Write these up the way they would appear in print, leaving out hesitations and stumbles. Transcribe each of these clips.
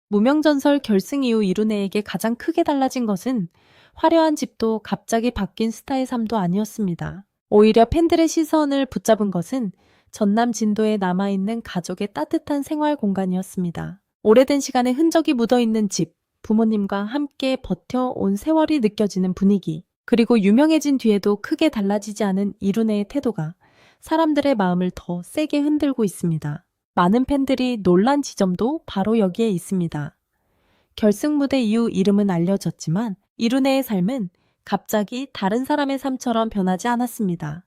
무명전설 결승 이후 이루네에게 가장 크게 달라진 것은 화려한 집도 갑자기 바뀐 스타의 삶도 아니었습니다. 오히려 팬들의 시선을 붙잡은 것은 전남 진도에 남아있는 가족의 따뜻한 생활 공간이었습니다. 오래된 시간의 흔적이 묻어있는 집, 부모님과 함께 버텨온 세월이 느껴지는 분위기, 그리고 유명해진 뒤에도 크게 달라지지 않은 이루네의 태도가 사람들의 마음을 더 세게 흔들고 있습니다. 많은 팬들이 놀란 지점도 바로 여기에 있습니다. 결승 무대 이후 이름은 알려졌지만 이루네의 삶은 갑자기 다른 사람의 삶처럼 변하지 않았습니다.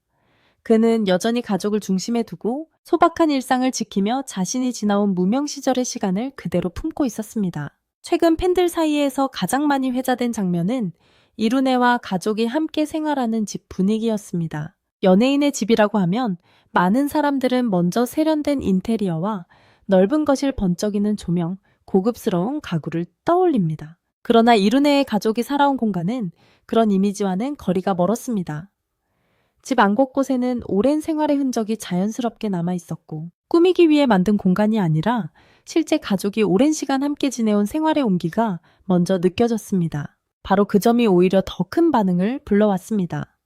그는 여전히 가족을 중심에 두고 소박한 일상을 지키며 자신이 지나온 무명 시절의 시간을 그대로 품고 있었습니다. 최근 팬들 사이에서 가장 많이 회자된 장면은 이루네와 가족이 함께 생활하는 집 분위기였습니다. 연예인의 집이라고 하면 많은 사람들은 먼저 세련된 인테리어와 넓은 거실 번쩍이는 조명, 고급스러운 가구를 떠올립니다. 그러나 이루네의 가족이 살아온 공간은 그런 이미지와는 거리가 멀었습니다. 집 안 곳곳에는 오랜 생활의 흔적이 자연스럽게 남아 있었고, 꾸미기 위해 만든 공간이 아니라 실제 가족이 오랜 시간 함께 지내온 생활의 온기가 먼저 느껴졌습니다. 바로 그 점이 오히려 더 큰 반응을 불러왔습니다.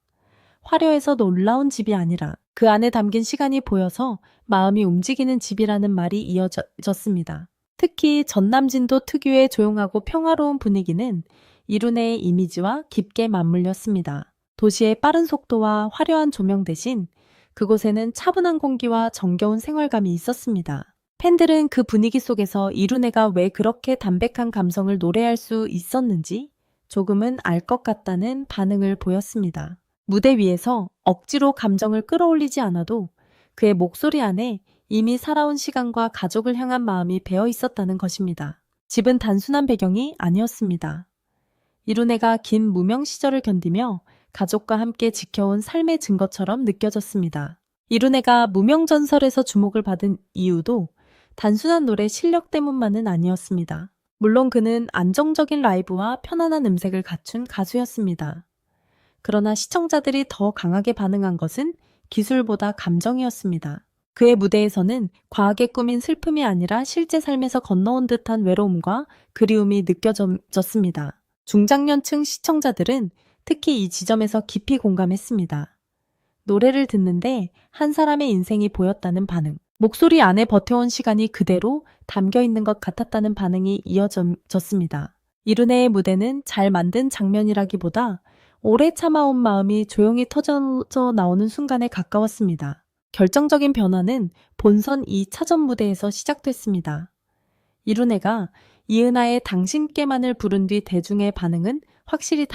화려해서 놀라운 집이 아니라 그 안에 담긴 시간이 보여서 마음이 움직이는 집이라는 말이 이어졌습니다. 특히 전남진도 특유의 조용하고 평화로운 분위기는 이루네의 이미지와 깊게 맞물렸습니다. 도시의 빠른 속도와 화려한 조명 대신 그곳에는 차분한 공기와 정겨운 생활감이 있었습니다. 팬들은 그 분위기 속에서 이루네가 왜 그렇게 담백한 감성을 노래할 수 있었는지 조금은 알 것 같다는 반응을 보였습니다. 무대 위에서 억지로 감정을 끌어올리지 않아도 그의 목소리 안에 이미 살아온 시간과 가족을 향한 마음이 배어 있었다는 것입니다. 집은 단순한 배경이 아니었습니다. 이루네가 긴 무명 시절을 견디며 가족과 함께 지켜온 삶의 증거처럼 느껴졌습니다. 이루네가 무명전설에서 주목을 받은 이유도 단순한 노래 실력 때문만은 아니었습니다. 물론 그는 안정적인 라이브와 편안한 음색을 갖춘 가수였습니다. 그러나 시청자들이 더 강하게 반응한 것은 기술보다 감정이었습니다. 그의 무대에서는 과하게 꾸민 슬픔이 아니라 실제 삶에서 건너온 듯한 외로움과 그리움이 느껴졌습니다. 중장년층 시청자들은 특히 이 지점에서 깊이 공감했습니다. 노래를 듣는데 한 사람의 인생이 보였다는 반응, 목소리 안에 버텨온 시간이 그대로 담겨 있는 것 같았다는 반응이 이어졌습니다. 이루네의 무대는 잘 만든 장면이라기보다 오래 참아온 마음이 조용히 터져 나오는 순간에 가까웠습니다. 결정적인 변화는 본선 2차전 무대에서 시작됐습니다. 이루네가 이은하의 당신께만을 부른 뒤 대중의 반응은 확실히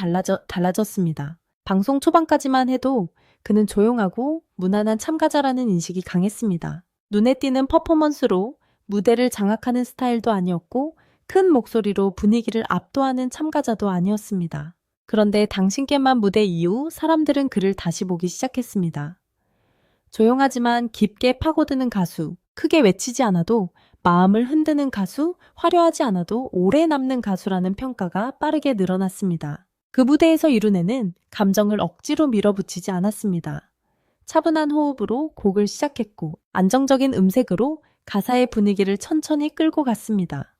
달라졌습니다. 방송 초반까지만 해도 그는 조용하고 무난한 참가자라는 인식이 강했습니다. 눈에 띄는 퍼포먼스로 무대를 장악하는 스타일도 아니었고 큰 목소리로 분위기를 압도하는 참가자도 아니었습니다. 그런데 당신께만 무대 이후 사람들은 그를 다시 보기 시작했습니다. 조용하지만 깊게 파고드는 가수, 크게 외치지 않아도 마음을 흔드는 가수, 화려하지 않아도 오래 남는 가수라는 평가가 빠르게 늘어났습니다. 그 무대에서 이루네는 감정을 억지로 밀어붙이지 않았습니다. 차분한 호흡으로 곡을 시작했고 안정적인 음색으로 가사의 분위기를 천천히 끌고 갔습니다.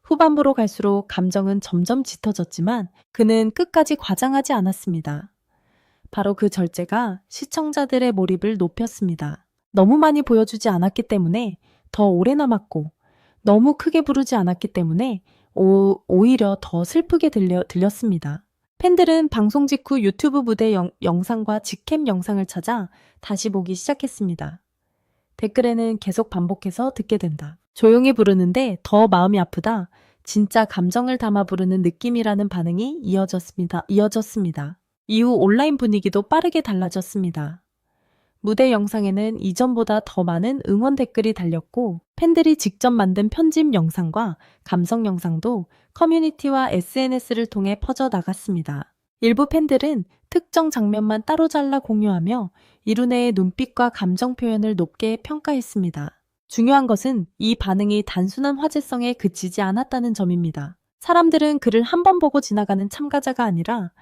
후반부로 갈수록 감정은 점점 짙어졌지만 그는 끝까지 과장하지 않았습니다. 바로 그 절제가 시청자들의 몰입을 높였습니다. 너무 많이 보여주지 않았기 때문에 더 오래 남았고 너무 크게 부르지 않았기 때문에 오히려 더 슬프게 들렸습니다. 팬들은 방송 직후 유튜브 무대 영상과 직캠 영상을 찾아 다시 보기 시작했습니다. 댓글에는 계속 반복해서 듣게 된다. 조용히 부르는데 더 마음이 아프다. 진짜 감정을 담아 부르는 느낌이라는 반응이 이어졌습니다. 이후 온라인 분위기도 빠르게 달라졌습니다. 무대 영상에는 이전보다 더 많은 응원 댓글이 달렸고 팬들이 직접 만든 편집 영상과 감성 영상도 커뮤니티와 SNS를 통해 퍼져 나갔습니다. 일부 팬들은 특정 장면만 따로 잘라 공유하며 이루네의 눈빛과 감정 표현을 높게 평가했습니다. 중요한 것은 이 반응이 단순한 화제성에 그치지 않았다는 점입니다. 사람들은 그를 한 번 보고 지나가는 참가자가 아니라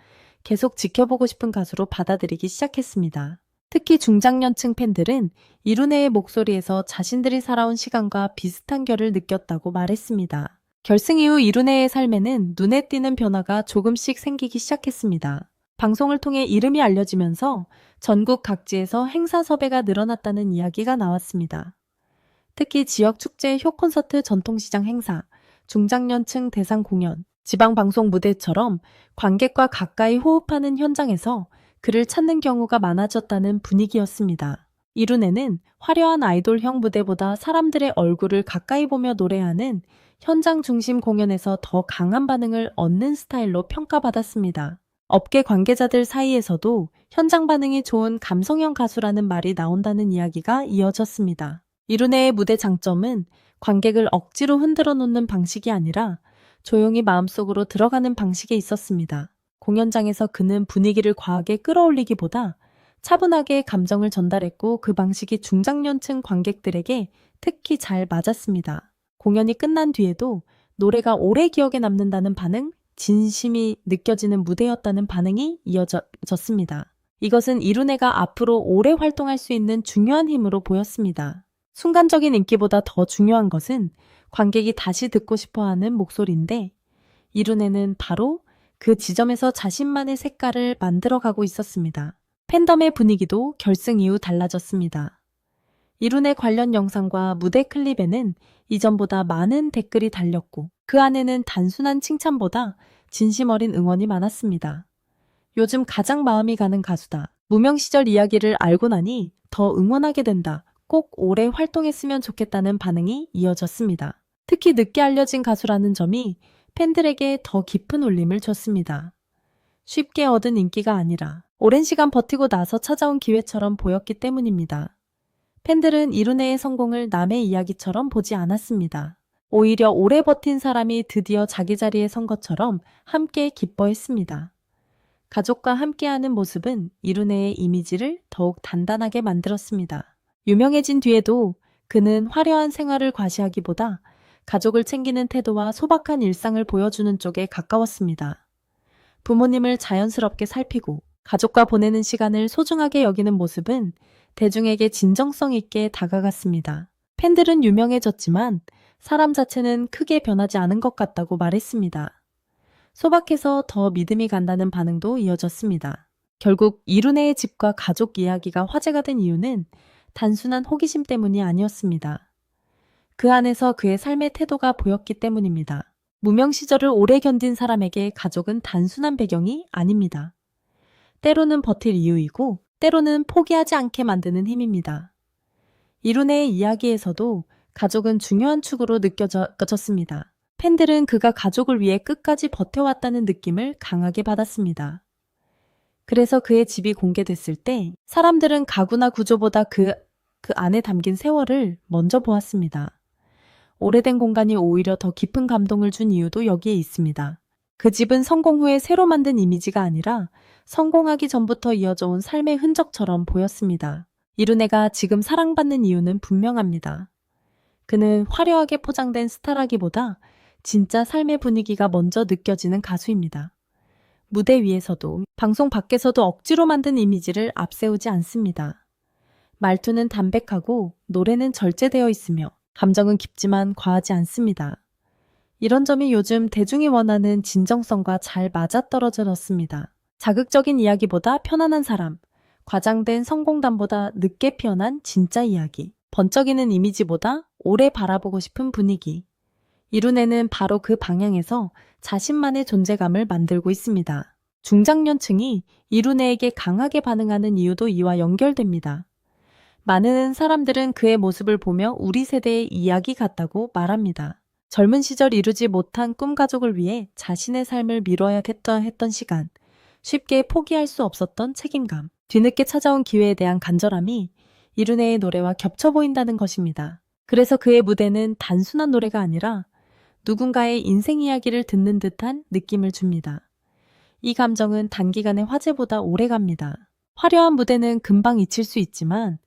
계속 지켜보고 싶은 가수로 받아들이기 시작했습니다. 특히 중장년층 팬들은 이루네의 목소리에서 자신들이 살아온 시간과 비슷한 결을 느꼈다고 말했습니다. 결승 이후 이룬혜의 삶에는 눈에 띄는 변화가 조금씩 생기기 시작했습니다. 방송을 통해 이름이 알려지면서 전국 각지에서 행사 섭외가 늘어났다는 이야기가 나왔습니다. 특히 지역 축제, 쇼콘서트, 전통시장 행사, 중장년층 대상 공연, 지방방송 무대처럼 관객과 가까이 호흡하는 현장에서 그를 찾는 경우가 많아졌다는 분위기였습니다. 이룬혜는 화려한 아이돌형 무대보다 사람들의 얼굴을 가까이 보며 노래하는 현장 중심 공연에서 더 강한 반응을 얻는 스타일로 평가받았습니다. 업계 관계자들 사이에서도 현장 반응이 좋은 감성형 가수라는 말이 나온다는 이야기가 이어졌습니다. 이룬혜의 무대 장점은 관객을 억지로 흔들어 놓는 방식이 아니라 조용히 마음속으로 들어가는 방식에 있었습니다. 공연장에서 그는 분위기를 과하게 끌어올리기보다 차분하게 감정을 전달했고 그 방식이 중장년층 관객들에게 특히 잘 맞았습니다. 공연이 끝난 뒤에도 노래가 오래 기억에 남는다는 반응, 진심이 느껴지는 무대였다는 반응이 이어졌습니다. 이것은 이룬혜가 앞으로 오래 활동할 수 있는 중요한 힘으로 보였습니다. 순간적인 인기보다 더 중요한 것은 관객이 다시 듣고 싶어하는 목소리인데 이룬혜는 바로 그 지점에서 자신만의 색깔을 만들어가고 있었습니다. 팬덤의 분위기도 결승 이후 달라졌습니다. 이룬혜 관련 영상과 무대 클립에는 이전보다 많은 댓글이 달렸고 그 안에는 단순한 칭찬보다 진심 어린 응원이 많았습니다. 요즘 가장 마음이 가는 가수다. 무명 시절 이야기를 알고 나니 더 응원하게 된다. 꼭 오래 활동했으면 좋겠다는 반응이 이어졌습니다. 특히 늦게 알려진 가수라는 점이 팬들에게 더 깊은 울림을 줬습니다. 쉽게 얻은 인기가 아니라 오랜 시간 버티고 나서 찾아온 기회처럼 보였기 때문입니다. 팬들은 이룬혜의 성공을 남의 이야기처럼 보지 않았습니다. 오히려 오래 버틴 사람이 드디어 자기 자리에 선 것처럼 함께 기뻐했습니다. 가족과 함께하는 모습은 이룬혜의 이미지를 더욱 단단하게 만들었습니다. 유명해진 뒤에도 그는 화려한 생활을 과시하기보다 가족을 챙기는 태도와 소박한 일상을 보여주는 쪽에 가까웠습니다. 부모님을 자연스럽게 살피고 가족과 보내는 시간을 소중하게 여기는 모습은 대중에게 진정성 있게 다가갔습니다. 팬들은 유명해졌지만 사람 자체는 크게 변하지 않은 것 같다고 말했습니다. 소박해서 더 믿음이 간다는 반응도 이어졌습니다. 결국 이룬혜의 집과 가족 이야기가 화제가 된 이유는 단순한 호기심 때문이 아니었습니다. 그 안에서 그의 삶의 태도가 보였기 때문입니다. 무명 시절을 오래 견딘 사람에게 가족은 단순한 배경이 아닙니다. 때로는 버틸 이유이고 때로는 포기하지 않게 만드는 힘입니다. 이룬혜의 이야기에서도 가족은 중요한 축으로 느껴졌습니다. 팬들은 그가 가족을 위해 끝까지 버텨왔다는 느낌을 강하게 받았습니다. 그래서 그의 집이 공개됐을 때 사람들은 가구나 구조보다 그 안에 담긴 세월을 먼저 보았습니다. 오래된 공간이 오히려 더 깊은 감동을 준 이유도 여기에 있습니다. 그 집은 성공 후에 새로 만든 이미지가 아니라 성공하기 전부터 이어져 온 삶의 흔적처럼 보였습니다. 이룬혜가 지금 사랑받는 이유는 분명합니다. 그는 화려하게 포장된 스타라기보다 진짜 삶의 분위기가 먼저 느껴지는 가수입니다. 무대 위에서도 방송 밖에서도 억지로 만든 이미지를 앞세우지 않습니다. 말투는 담백하고 노래는 절제되어 있으며 감정은 깊지만 과하지 않습니다. 이런 점이 요즘 대중이 원하는 진정성과 잘 맞아떨어졌습니다. 자극적인 이야기보다 편안한 사람, 과장된 성공담보다 늦게 피어난 진짜 이야기, 번쩍이는 이미지보다 오래 바라보고 싶은 분위기. 이룬혜는 바로 그 방향에서 자신만의 존재감을 만들고 있습니다. 중장년층이 이룬혜에게 강하게 반응하는 이유도 이와 연결됩니다. 많은 사람들은 그의 모습을 보며 우리 세대의 이야기 같다고 말합니다. 젊은 시절 이루지 못한 꿈 가족을 위해 자신의 삶을 미뤄야 했던 시간, 쉽게 포기할 수 없었던 책임감, 뒤늦게 찾아온 기회에 대한 간절함이 이룬혜의 노래와 겹쳐 보인다는 것입니다. 그래서 그의 무대는 단순한 노래가 아니라 누군가의 인생 이야기를 듣는 듯한 느낌을 줍니다. 이 감정은 단기간의 화제보다 오래갑니다. 화려한 무대는 금방 잊힐 수 있지만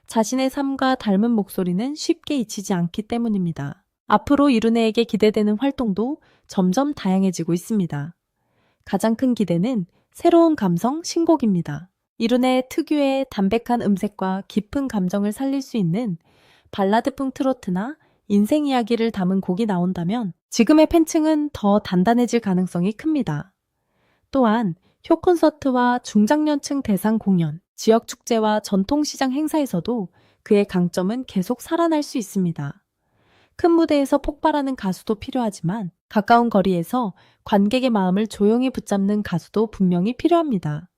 자신의 삶과 닮은 목소리는 쉽게 잊히지 않기 때문입니다. 앞으로 이룬혜에게 기대되는 활동도 점점 다양해지고 있습니다. 가장 큰 기대는 새로운 감성 신곡입니다. 이룬혜 특유의 담백한 음색과 깊은 감정을 살릴 수 있는 발라드풍 트로트나 인생 이야기를 담은 곡이 나온다면 지금의 팬층은 더 단단해질 가능성이 큽니다. 또한 쇼 콘서트와 중장년층 대상 공연, 지역 축제와 전통시장 행사에서도 그의 강점은 계속 살아날 수 있습니다. 큰 무대에서 폭발하는 가수도 필요하지만 가까운 거리에서 관객의 마음을 조용히 붙잡는 가수도 분명히 필요합니다.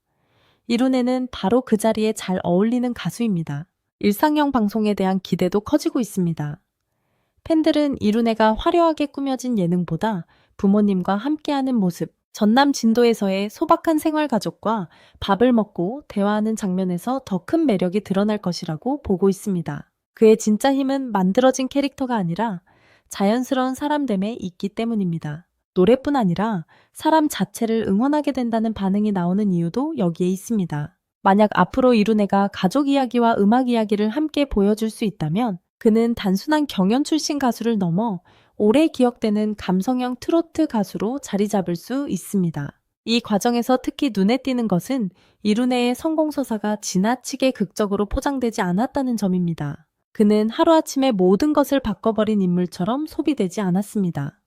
이룬에는 바로 그 자리에 잘 어울리는 가수입니다. 일상형 방송에 대한 기대도 커지고 있습니다. 팬들은 이룬애가 화려하게 꾸며진 예능보다 부모님과 함께하는 모습, 전남 진도에서의 소박한 생활 가족과 밥을 먹고 대화하는 장면에서 더 큰 매력이 드러날 것이라고 보고 있습니다. 그의 진짜 힘은 만들어진 캐릭터가 아니라 자연스러운 사람됨에 있기 때문입니다. 노래뿐 아니라 사람 자체를 응원하게 된다는 반응이 나오는 이유도 여기에 있습니다. 만약 앞으로 이룬애가 가족 이야기와 음악 이야기를 함께 보여줄 수 있다면 그는 단순한 경연 출신 가수를 넘어 오래 기억되는 감성형 트로트 가수로 자리 잡을 수 있습니다. 이 과정에서 특히 눈에 띄는 것은 이룬애의 성공 서사가 지나치게 극적으로 포장되지 않았다는 점입니다. 그는 하루아침에 모든 것을 바꿔버린 인물처럼 소비되지 않았습니다.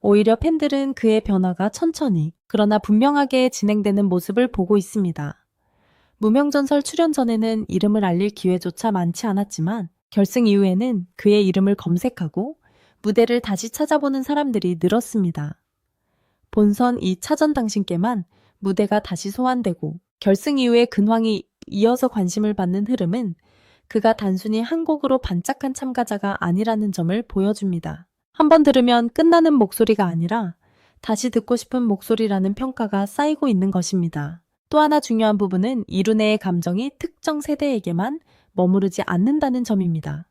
오히려 팬들은 그의 변화가 천천히, 그러나 분명하게 진행되는 모습을 보고 있습니다. 무명전설 출연 전에는 이름을 알릴 기회조차 많지 않았지만 결승 이후에는 그의 이름을 검색하고 무대를 다시 찾아보는 사람들이 늘었습니다. 본선 2차전 당신께만 무대가 다시 소환되고 결승 이후에 근황이 이어서 관심을 받는 흐름은 그가 단순히 한 곡으로 반짝한 참가자가 아니라는 점을 보여줍니다. 한번 들으면 끝나는 목소리가 아니라 다시 듣고 싶은 목소리라는 평가가 쌓이고 있는 것입니다. 또 하나 중요한 부분은 이룬애의 감정이 특정 세대에게만 머무르지 않는다는 점입니다.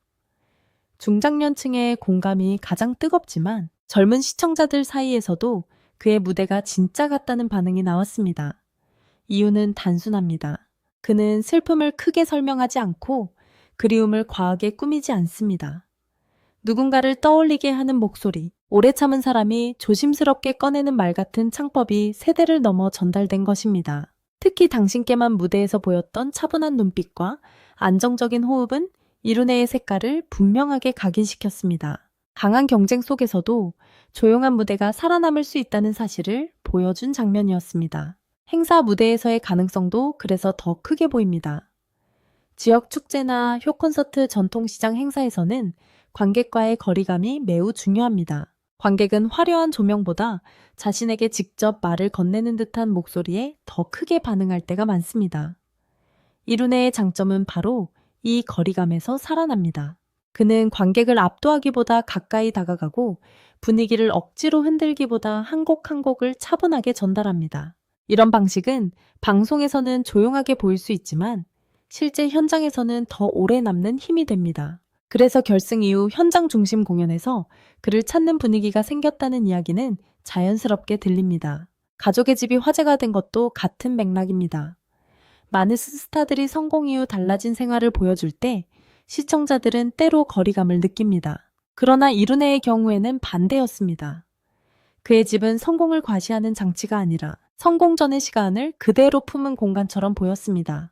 중장년층의 공감이 가장 뜨겁지만 젊은 시청자들 사이에서도 그의 무대가 진짜 같다는 반응이 나왔습니다. 이유는 단순합니다. 그는 슬픔을 크게 설명하지 않고 그리움을 과하게 꾸미지 않습니다. 누군가를 떠올리게 하는 목소리, 오래 참은 사람이 조심스럽게 꺼내는 말 같은 창법이 세대를 넘어 전달된 것입니다. 특히 당신께만 무대에서 보였던 차분한 눈빛과 안정적인 호흡은 이룬애의 색깔을 분명하게 각인시켰습니다. 강한 경쟁 속에서도 조용한 무대가 살아남을 수 있다는 사실을 보여준 장면이었습니다. 행사 무대에서의 가능성도 그래서 더 크게 보입니다. 지역 축제나 쇼 콘서트 전통시장 행사에서는 관객과의 거리감이 매우 중요합니다. 관객은 화려한 조명보다 자신에게 직접 말을 건네는 듯한 목소리에 더 크게 반응할 때가 많습니다. 이룬애의 장점은 바로 이 거리감에서 살아납니다. 그는 관객을 압도하기보다 가까이 다가가고 분위기를 억지로 흔들기보다 한 곡 한 곡을 차분하게 전달합니다. 이런 방식은 방송에서는 조용하게 보일 수 있지만 실제 현장에서는 더 오래 남는 힘이 됩니다. 그래서 결승 이후 현장 중심 공연에서 그를 찾는 분위기가 생겼다는 이야기는 자연스럽게 들립니다. 가족의 집이 화제가 된 것도 같은 맥락입니다. 많은 스타들이 성공 이후 달라진 생활을 보여줄 때 시청자들은 때로 거리감을 느낍니다. 그러나 이룬애의 경우에는 반대였습니다. 그의 집은 성공을 과시하는 장치가 아니라 성공 전의 시간을 그대로 품은 공간처럼 보였습니다.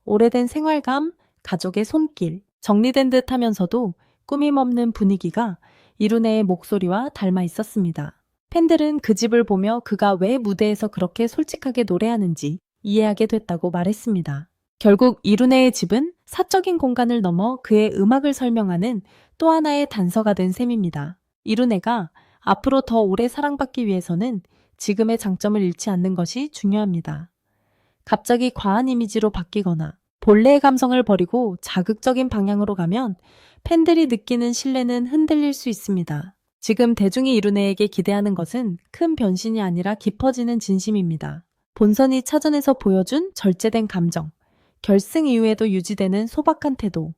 오래된 생활감, 가족의 손길, 정리된 듯 하면서도 꾸밈 없는 분위기가 이룬애의 목소리와 닮아 있었습니다. 팬들은 그 집을 보며 그가 왜 무대에서 그렇게 솔직하게 노래하는지 이해하게 됐다고 말했습니다. 결국 이룬애의 집은 사적인 공간을 넘어 그의 음악을 설명하는 또 하나의 단서가 된 셈입니다. 이룬애가 앞으로 더 오래 사랑받기 위해서는 지금의 장점을 잃지 않는 것이 중요합니다. 갑자기 과한 이미지로 바뀌거나 본래의 감성을 버리고 자극적인 방향으로 가면 팬들이 느끼는 신뢰는 흔들릴 수 있습니다. 지금 대중이 이룬애에게 기대하는 것은 큰 변신이 아니라 깊어지는 진심입니다. 본선 2차전에서 보여준 절제된 감정, 결승 이후에도 유지되는 소박한 태도,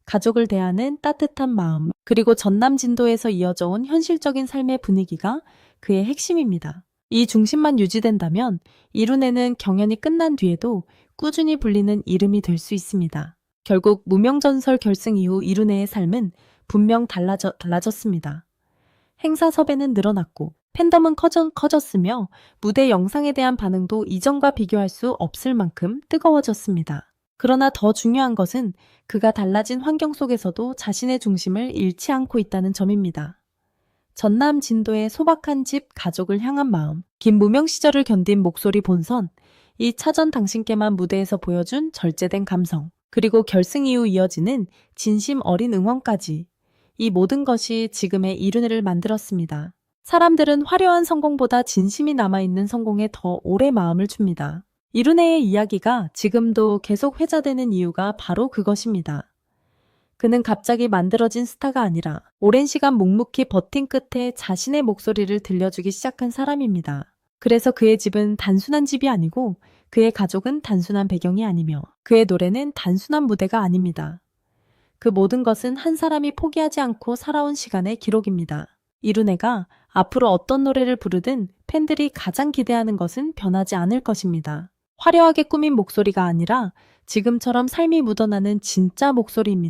가족을 대하는 따뜻한 마음, 그리고 전남 진도에서 이어져 온 현실적인 삶의 분위기가 그의 핵심입니다. 이 중심만 유지된다면 이룬애는 경연이 끝난 뒤에도 꾸준히 불리는 이름이 될 수 있습니다. 결국 무명전설 결승 이후 이룬애의 삶은 분명 달라졌습니다. 행사 섭외는 늘어났고 팬덤은 커졌으며 무대 영상에 대한 반응도 이전과 비교할 수 없을 만큼 뜨거워졌습니다. 그러나 더 중요한 것은 그가 달라진 환경 속에서도 자신의 중심을 잃지 않고 있다는 점입니다. 전남 진도의 소박한 집, 가족을 향한 마음, 긴 무명 시절을 견딘 목소리 본선, 이 차전 당신께만 무대에서 보여준 절제된 감성, 그리고 결승 이후 이어지는 진심 어린 응원까지, 이 모든 것이 지금의 이룬혜를 만들었습니다. 사람들은 화려한 성공보다 진심이 남아있는 성공에 더 오래 마음을 줍니다. 이룬혜의 이야기가 지금도 계속 회자되는 이유가 바로 그것입니다. 그는 갑자기 만들어진 스타가 아니라 오랜 시간 묵묵히 버틴 끝에 자신의 목소리를 들려주기 시작한 사람입니다. 그래서 그의 집은 단순한 집이 아니고 그의 가족은 단순한 배경이 아니며 그의 노래는 단순한 무대가 아닙니다. 그 모든 것은 한 사람이 포기하지 않고 살아온 시간의 기록입니다. 이룬혜가 앞으로 어떤 노래를 부르든 팬들이 가장 기대하는 것은 변하지 않을 것입니다. 화려하게 꾸민 목소리가 아니라 지금처럼 삶이 묻어나는 진짜 목소리입니다.